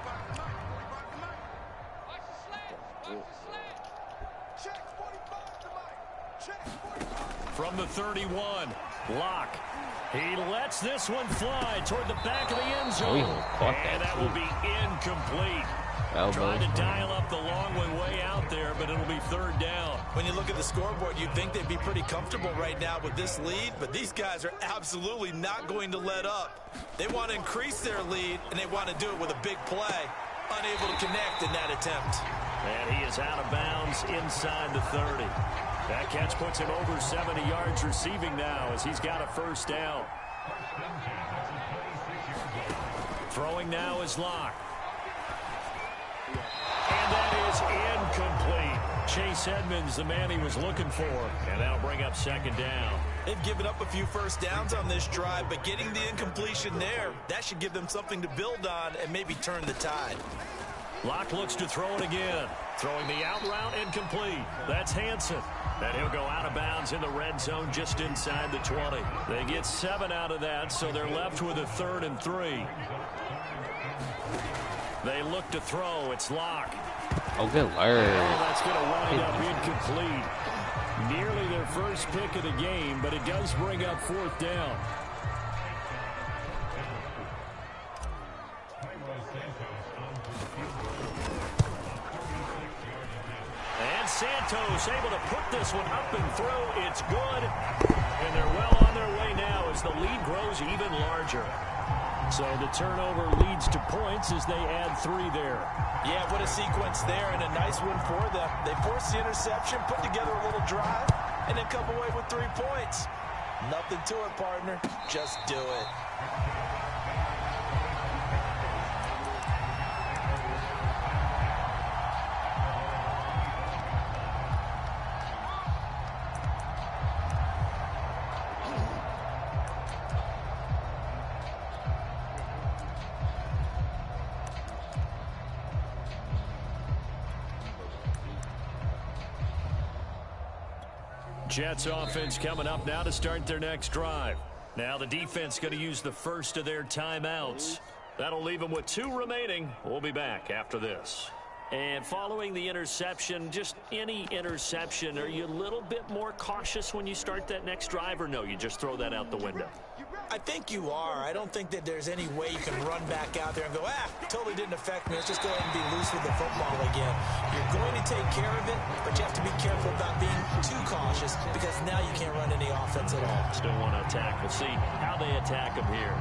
From the 31, Locke. He lets this one fly toward the back of the end zone. And that will be incomplete. Trying to dial up the long way out there, but it'll be 3rd down. When you look at the scoreboard, you'd think they'd be pretty comfortable right now with this lead, but these guys are absolutely not going to let up. They want to increase their lead, and they want to do it with a big play. Unable to connect in that attempt. And he is out of bounds inside the 30. That catch puts him over 70 yards receiving now as he's got a 1st down. Throwing now is Locke. And that is incomplete. Chase Edmonds, the man he was looking for. And that'll bring up 2nd down. They've given up a few 1st downs on this drive, but getting the incompletion there, that should give them something to build on and maybe turn the tide. Locke looks to throw it again. Throwing the out route incomplete. That's Hansen. And he'll go out of bounds in the red zone just inside the 20. They get 7 out of that, so they're left with a 3rd and 3. They look to throw. It's Locke. Oh, good Lord. That's going to wind up incomplete. Nearly their first pick of the game, but it does bring up 4th down. And Santos able to put this one up and through. It's good. And they're well on their way now as the lead grows even larger. So the turnover leads to points as they add 3 there. Yeah, what a sequence there, and a nice one for them. They forced the interception, put together a little drive, and then come away with 3 points. Nothing to it, partner. Just do it. Jets offense coming up now to start their next drive. Now the defense going to use the first of their timeouts. That'll leave them with 2 remaining. We'll be back after this. And following the interception, just any interception, are you a little bit more cautious when you start that next drive, or no, you just throw that out the window? I think you are. I don't think that there's any way you can run back out there and go, totally didn't affect me. Let's just go ahead and be loose with the football again. You're going to take care of it, but you have to be careful about being too cautious because now you can't run any offense at all. Still want to attack. We'll see how they attack them here.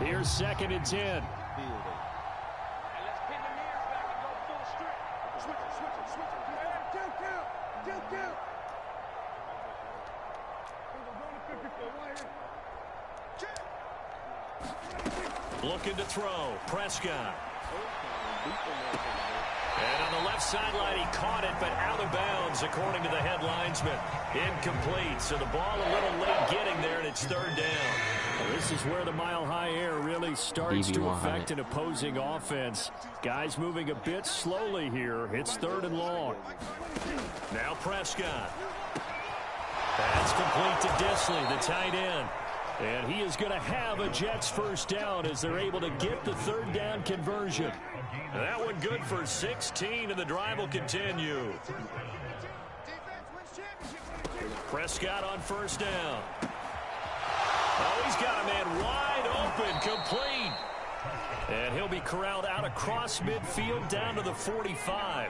Here's 2nd and 10. Looking to throw. Prescott. And on the left sideline, he caught it, but out of bounds, according to the head linesman. Incomplete. So the ball a little late getting there, and it's 3rd down. Well, this is where the mile-high air really starts to affect an opposing offense. Guys moving a bit slowly here. It's 3rd and long. Now Prescott. That's complete to Disley, the tight end. And he is going to have a Jets first down as they're able to get the third down conversion. That one good for 16, and the drive will continue. Prescott on first down. Oh, he's got a man wide open, complete. And he'll be corralled out across midfield down to the 45.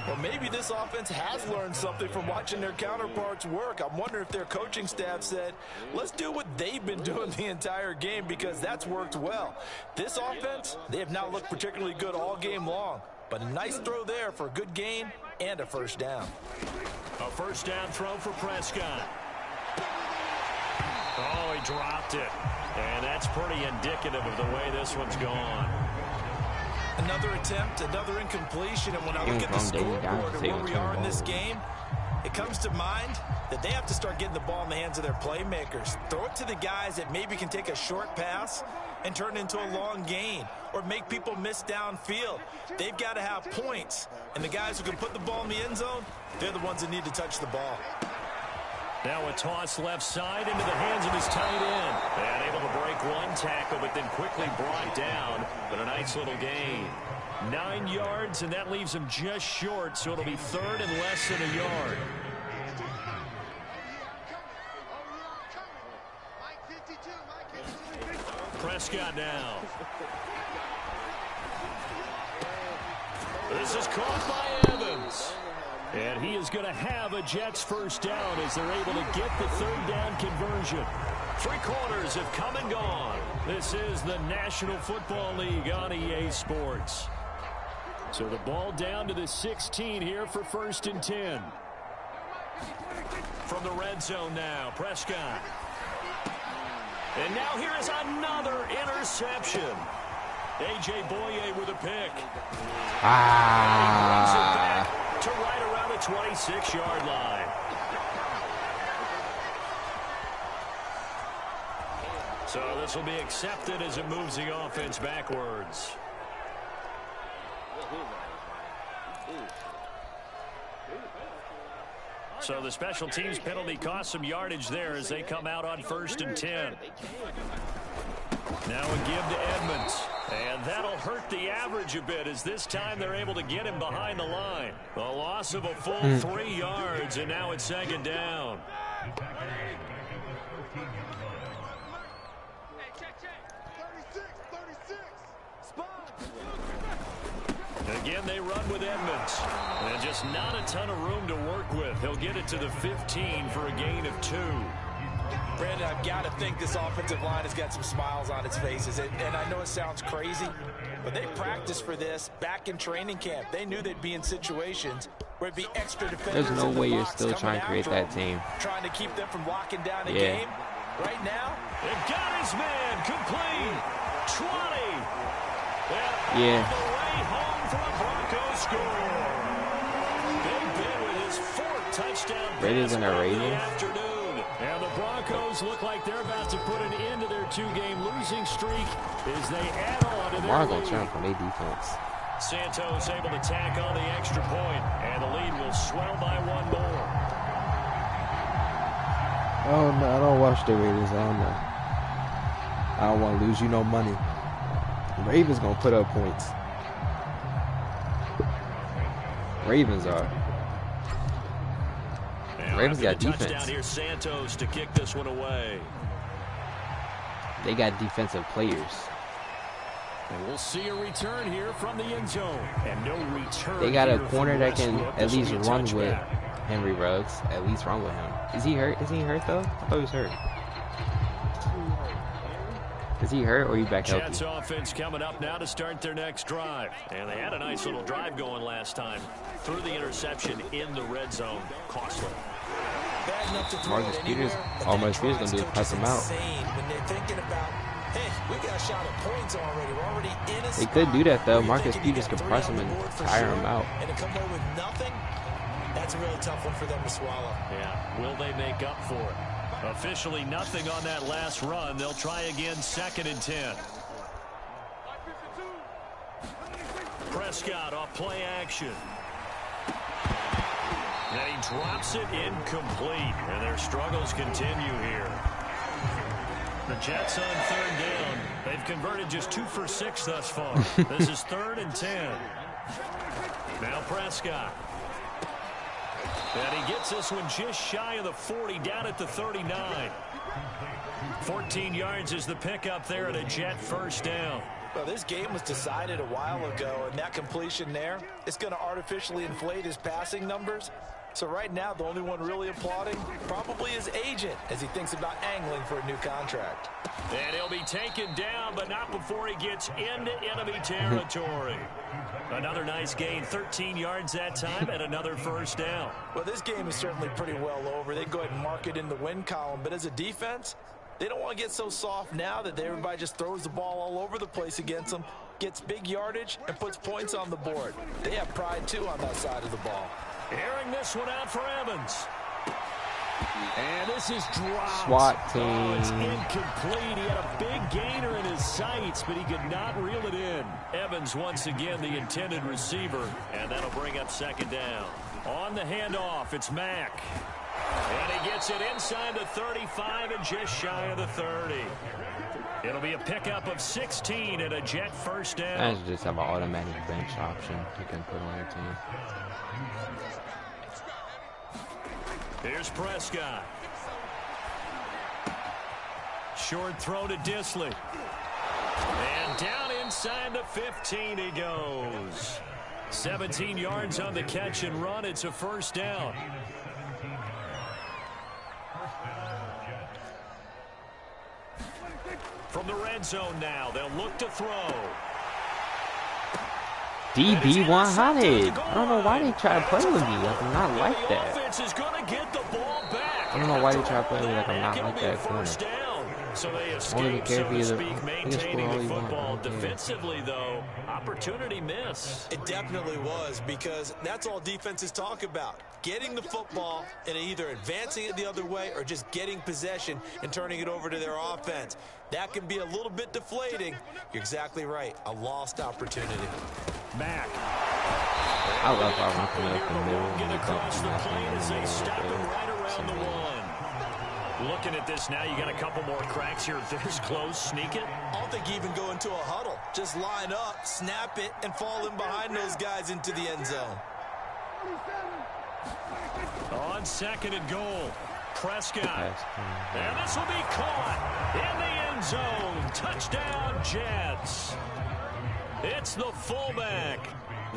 Well, maybe this offense has learned something from watching their counterparts work. I'm wondering if their coaching staff said, let's do what they've been doing the entire game, because that's worked well. This offense, they have not looked particularly good all game long. But a nice throw there for a good gain and a first down. A first down throw for Prescott. Oh, he dropped it. And that's pretty indicative of the way this one's gone. Another attempt, another incompletion, and when I look at the scoreboard and where we are in this game, it comes to mind that they have to start getting the ball in the hands of their playmakers. Throw it to the guys that maybe can take a short pass and turn it into a long gain or make people miss downfield. They've got to have points, and the guys who can put the ball in the end zone, they're the ones that need to touch the ball. Now a toss left side into the hands of his tight end. And able to break one tackle, but then quickly brought down. But a nice little gain. 9 yards, and that leaves him just short, so it'll be third and less than a yard. Prescott now. This is caught by Evans. And he is going to have a Jets first down as they're able to get the third down conversion. 3 quarters have come and gone. This is the National Football League on EA Sports. So the ball down to the 16 here for first and 10. From the red zone now, Prescott. And now here is another interception. A.J. Boye with a pick. To right around the 26-yard line. So this will be accepted as it moves the offense backwards. So the special teams penalty cost some yardage there as they come out on first and 10. Now a give to Edmonds. And that'll hurt the average a bit as this time they're able to get him behind the line. A loss of a full 3 yards, and now it's second down. Again, they run with Edmonds. And just not a ton of room to work with. He'll get it to the 15 for a gain of 2. Brandon, I've got to think this offensive line has got some smiles on its faces. And I know it sounds crazy, but they practiced for this back in training camp. They knew they'd be in situations where it'd be extra defenders. There's no way you're still trying to create that team. Trying to keep them from locking down the game. Right now, it got his man complete. 20. Yeah. On the way home for a Broncos score. Big Ben with his 4th touchdown Raiders and our Raiders. Afternoon. And the Broncos look like they're about to put an end to their 2-game losing streak as they add on to their lead. From their defense. Santos able to tack on the extra point, and the lead will swell by 1 more. Oh no, I don't watch the Raiders. I don't know. I don't want to lose you no money. The Ravens gonna put up points. Ravens are. Ravens got defense. Here, Santos to kick this one away. They got defensive players. And we'll see a return here from the end zone. And no return. They got a corner that can at least run with Henry Ruggs. At least run with him. Is he hurt? Is he hurt though? I thought he was hurt. Is he hurt or are you back healthy? Jets offense coming up now to start their next drive. And they had a nice little drive going last time. Through the interception in the red zone. Costly. Marcus Peters going to do is press him out. They could do that though. Marcus Peters could press him and tire him out. And to come away with nothing, that's a really tough one for them to swallow. Yeah, will they make up for it? Officially nothing on that last run. They'll try again, 2nd and 10. Prescott off play action. And he drops it incomplete. And their struggles continue here. The Jets on third down. They've converted just 2 for 6 thus far. This is 3rd and 10. Now Prescott. And he gets this one just shy of the 40, down at the 39. 14 yards is the pickup there at a Jet first down. Well, this game was decided a while ago, and that completion there, it's going to artificially inflate his passing numbers. So right now, the only one really applauding probably his agent as he thinks about angling for a new contract. And he'll be taken down, but not before he gets into enemy territory. Another nice gain, 13 yards that time, and another first down. Well, this game is certainly pretty well over. They go ahead and mark it in the win column, but as a defense, they don't want to get so soft now that everybody just throws the ball all over the place against them, gets big yardage, and puts points on the board. They have pride, too, on that side of the ball. Airing this one out for Evans. And this is dropped. SWAT team. Oh, it's incomplete. He had a big gainer in his sights, but he could not reel it in. Evans once again the intended receiver, and that'll bring up second down. On the handoff, it's Mack. And he gets it inside the 35 and just shy of the 30. It'll be a pickup of 16 and a Jet first down. I should just have an automatic bench option you can put on your team. Here's Prescott. Short throw to Disley. And down inside the 15 he goes. 17 yards on the catch and run. It's a first down. From the red zone now, they'll look to throw. DB 100. I don't know why they try to play with me. Like, I'm not like that. I don't know why they try to play with me like I'm not like that corner. So they escape, so to speak, maintaining the football. Defensively, though, opportunity miss. It definitely was, because that's all defenses talk about. Getting the football and either advancing it the other way or just getting possession and turning it over to their offense. That can be a little bit deflating. You're exactly right. A lost opportunity. Mack. I love how I'm coming up the middle. Get across the plane as they stop him right around the one. Looking at this now, you got a couple more cracks here. This close, sneak it. I don't think you even go into a huddle. Just line up, snap it, and fall in behind those guys into the end zone. On second and goal, Prescott. And this will be caught in the end zone. Touchdown, Jets. It's the fullback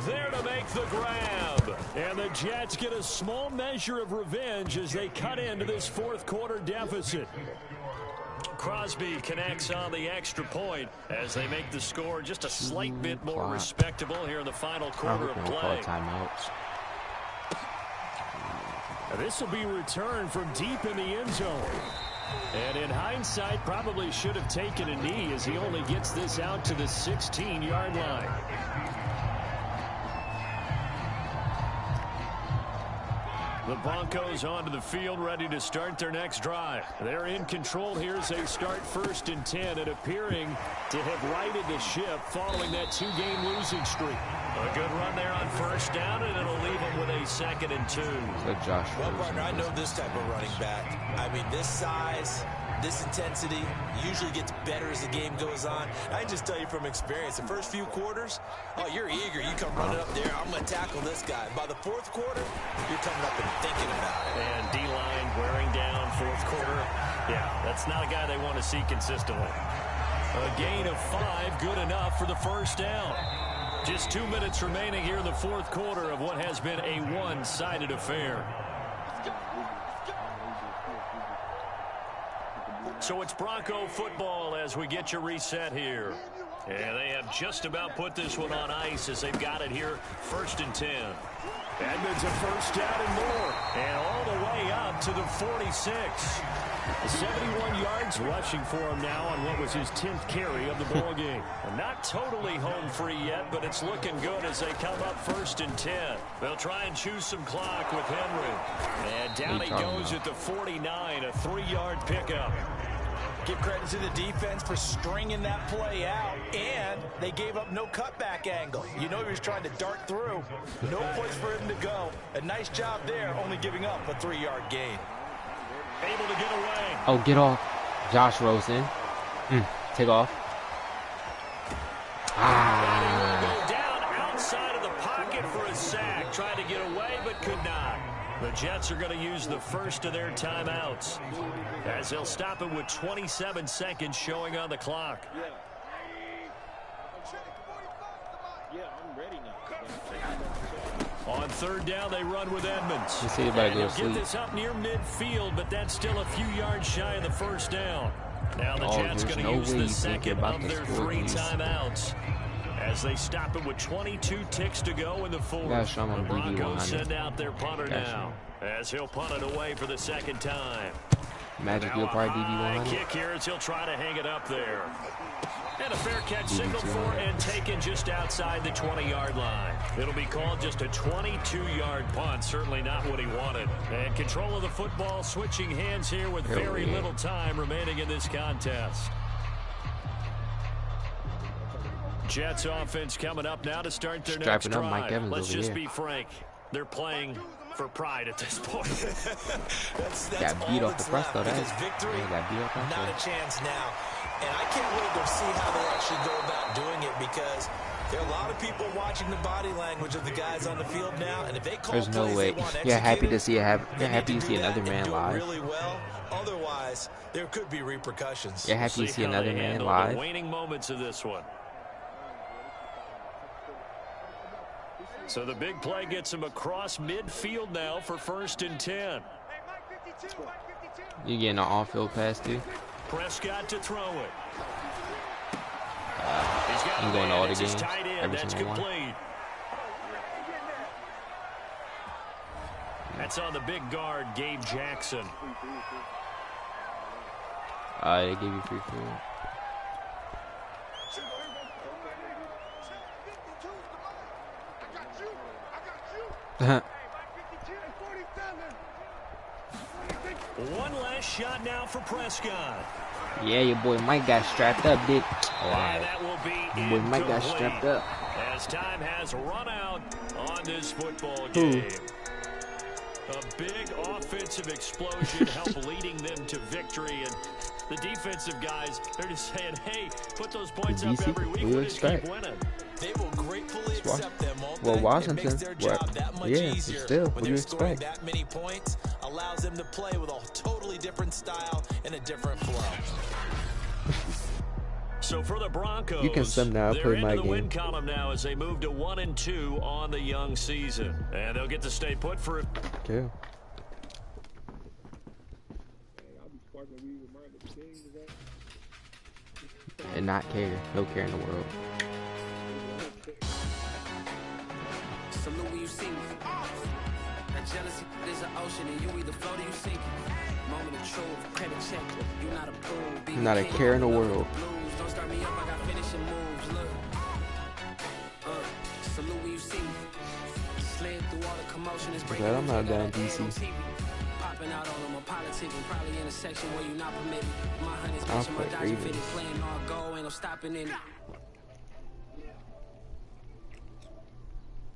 there to make the grab. And the Jets get a small measure of revenge as they cut into this fourth quarter deficit. Crosby connects on the extra point as they make the score just a slight bit more respectable here in the final quarter of play. This will be returned from deep in the end zone. And in hindsight, probably should have taken a knee as he only gets this out to the 16-yard line. The Broncos onto the field, ready to start their next drive. They're in control here as they start 1st and 10 and appearing to have righted the ship following that 2-game losing streak. A good run there on first down, and it'll leave them with a 2nd and 2. Well, partner, I know this type of running back. I mean, this size, this intensity usually gets better as the game goes on. I can just tell you from experience, the first few quarters, oh, you're eager. You come running up there, I'm going to tackle this guy. By the 4th quarter, you're coming up and thinking about it. And D-line wearing down 4th quarter. Yeah, that's not a guy they want to see consistently. A gain of 5, good enough for the first down. Just 2 minutes remaining here in the 4th quarter of what has been a one-sided affair. So it's Bronco football as we get you reset here. And they have just about put this one on ice as they've got it here, 1st and 10. Edmonds a first down and more. And all the way up to the 46. 71 yards rushing for him now on what was his 10th carry of the ball game. Not totally home free yet, but it's looking good as they come up 1st and 10. They'll try and choose some clock with Henry. And down he goes at the 49, a 3-yard pickup. Give credit to the defense for stringing that play out, and they gave up no cutback angle. You know he was trying to dart through. No place for him to go. A nice job there, only giving up a 3-yard gain. Able to get away. Oh, get off. Josh Rosen. Take off. Go down outside of the pocket for a sack. Tried to get away, but could not. The Jets are going to use the first of their timeouts, as they'll stop it with 27 seconds showing on the clock. I'm ready now. On third down, they run with Edmonds. You see about to go to Get sleep. this up near midfield, but that's still a few yards shy of the first down. Now the Jets there's going to no use way the you think second about of to their score 3 these. timeouts, as they stop it with 22 ticks to go in the fourth. Gotta show 'em The on BB100. Broncos send out their punter Gotcha. now, as he'll punt it away for the second time. Magic, Now you'll a probably high DB100. kick here as he'll try to hang it up there. And a fair catch DB200. signaled for and taken just outside the 20-yard line. It'll be called just a 22-yard punt. Certainly not what he wanted. And control of the football switching hands here with very little time remaining in this contest. Jets offense coming up now to start their next Strapping up Mike drive. Evans Let's over just here. be frank. They're playing for pride at this point. That's Got beat all off the that's press left, though. because That victory, yeah, got beat off the not a press. chance now. And I can't wait to see how they actually go about doing it, because there are a lot of people watching the body language of the guys on the field now, and if they call There's no plays way. they want You're happy to executed, see it happen. they You're need happy to do see that another and man do it live. really well. Otherwise, there could be repercussions. You're happy to see how another they man handle live. the waning moments of this one. So the big play gets him across midfield now for 1st and 10. You getting an on-field pass too? Prescott to throw it. I'm going to all the It's his games, tight end. every That's single one. complete. That's on the big guard, Gabe Jackson. They give you free food. One last shot now for Prescott. Yeah, your boy Mike got strapped up, did. And that will be Your boy Mike got incomplete, strapped up. as time has run out on this football game. A big offensive explosion helped leading them to victory, and the defensive guys, they're just saying, hey, put those points up DC, every week. we We'll just keep expect. winning. They will gratefully That's why- accept them, won't well, they? Washington, It makes their what- job that much yeah, easier still, when what do they're you scoring expect? that many points. Allows them to play with a totally different style and a different flow. So for the Broncos, You can sum now, they're play into my the win game. column now as they move to 1-2 on the young season. And they'll get to stay put for a Okay. And not care. No care in the world. Salute when you see me. That jealousy is an ocean, and you either float or you sink. Moment of truth, credit check. You not approved. Be Not a king, care in the love world. blues. Don't start me up, I got finishing moves. Look. Salute when you see me. Slid through all the commotion. It's breaking Glad I'm not news, down I got an DC. ad on TV. Popping out on them, I'm politicking. Probably in a section where you not permitted. My honey's I'll bitching, my play Dodger Ravens. fitted. Playing all go, ain't no stopping in it.